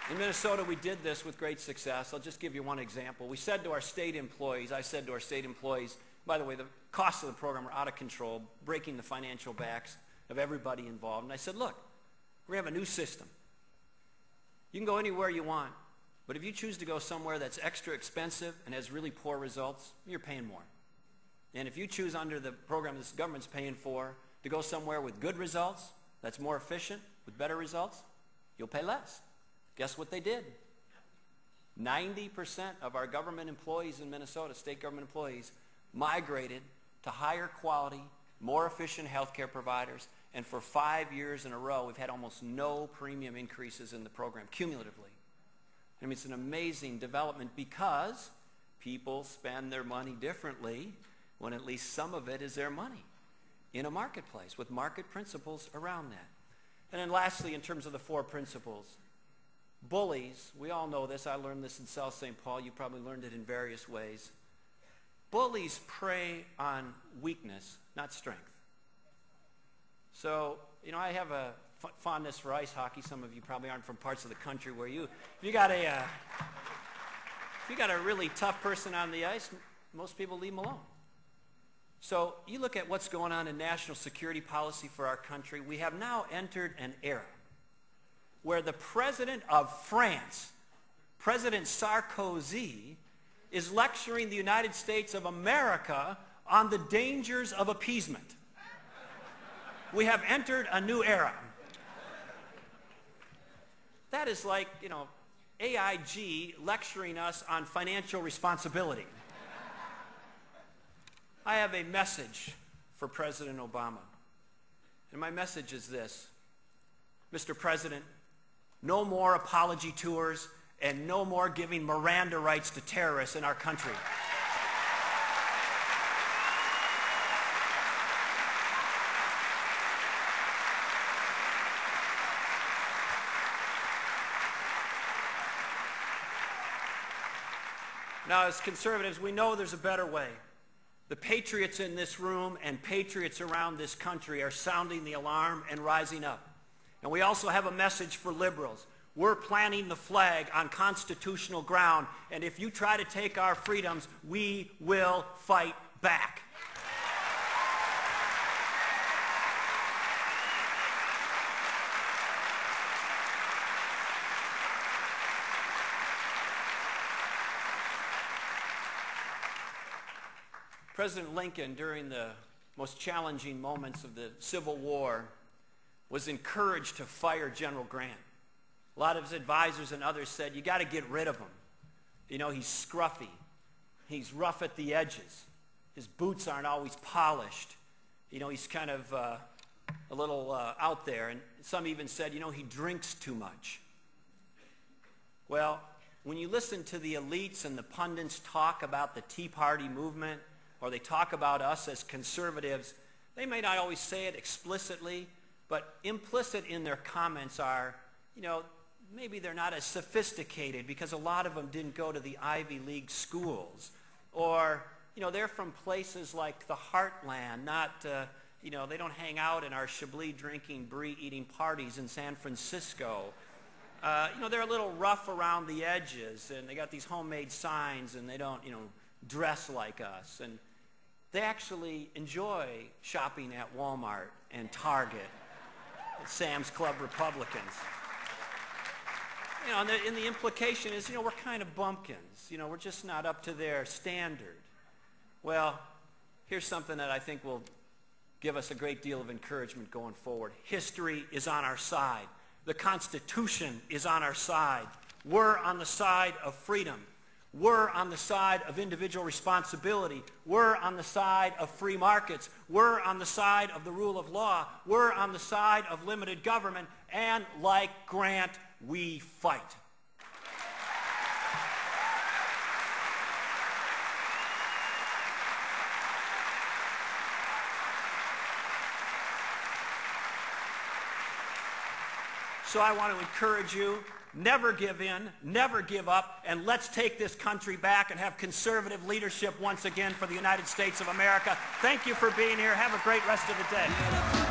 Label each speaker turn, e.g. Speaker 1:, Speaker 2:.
Speaker 1: In Minnesota, we did this with great success. I'll just give you one example. We said to our state employees, I said to our state employees, by the way, the costs of the program are out of control, breaking the financial backs of everybody involved. And I said, look, we have a new system. You can go anywhere you want, but if you choose to go somewhere that's extra expensive and has really poor results, you're paying more. And if you choose under the program this government's paying for to go somewhere with good results, that's more efficient, with better results, you'll pay less. Guess what they did? 90% of our government employees in Minnesota, state government employees, migrated to higher quality, more efficient health care providers, and for 5 years in a row, we've had almost no premium increases in the program, cumulatively. I mean, it's an amazing development because people spend their money differently when at least some of it is their money in a marketplace with market principles around that. And then lastly, in terms of the 4 principles, bullies, we all know this. I learned this in South St. Paul. You probably learned it in various ways. Bullies prey on weakness, not strength. So, you know, I have a fondness for ice hockey. Some of you probably aren't from parts of the country where if you got a really tough person on the ice, most people leave them alone. So you look at what's going on in national security policy for our country. We have now entered an era where the president of France, President Sarkozy, is lecturing the United States of America on the dangers of appeasement. We have entered a new era. That is like, you know, AIG lecturing us on financial responsibility. I have a message for President Obama. And my message is this. Mr. President, no more apology tours and no more giving Miranda rights to terrorists in our country. Now, as conservatives, we know there's a better way. The patriots in this room and patriots around this country are sounding the alarm and rising up. And we also have a message for liberals. We're planting the flag on constitutional ground, and if you try to take our freedoms, we will fight back. President Lincoln, during the most challenging moments of the Civil War, was encouraged to fire General Grant. A lot of his advisors and others said, you got to get rid of him. You know, he's scruffy. He's rough at the edges. His boots aren't always polished. You know, he's kind of a little out there. And some even said, you know, he drinks too much. Well, when you listen to the elites and the pundits talk about the Tea Party movement, or they talk about us as conservatives, they may not always say it explicitly, but implicit in their comments are, you know, maybe they're not as sophisticated because a lot of them didn't go to the Ivy League schools. Or, you know, they're from places like the Heartland, not, you know, they don't hang out in our Chablis drinking, brie eating parties in San Francisco. You know, they're a little rough around the edges, and they got these homemade signs, and they don't, you know, dress like us. And they actually enjoy shopping at Walmart and Target, Sam's Club Republicans. You know, and the implication is, you know, we're kind of bumpkins. You know, we're just not up to their standard. Well, here's something that I think will give us a great deal of encouragement going forward. History is on our side. The Constitution is on our side. We're on the side of freedom. We're on the side of individual responsibility. We're on the side of free markets. We're on the side of the rule of law. We're on the side of limited government. And like Grant, we fight. So I want to encourage you, never give in, never give up, and let's take this country back and have conservative leadership once again for the United States of America. Thank you for being here. Have a great rest of the day.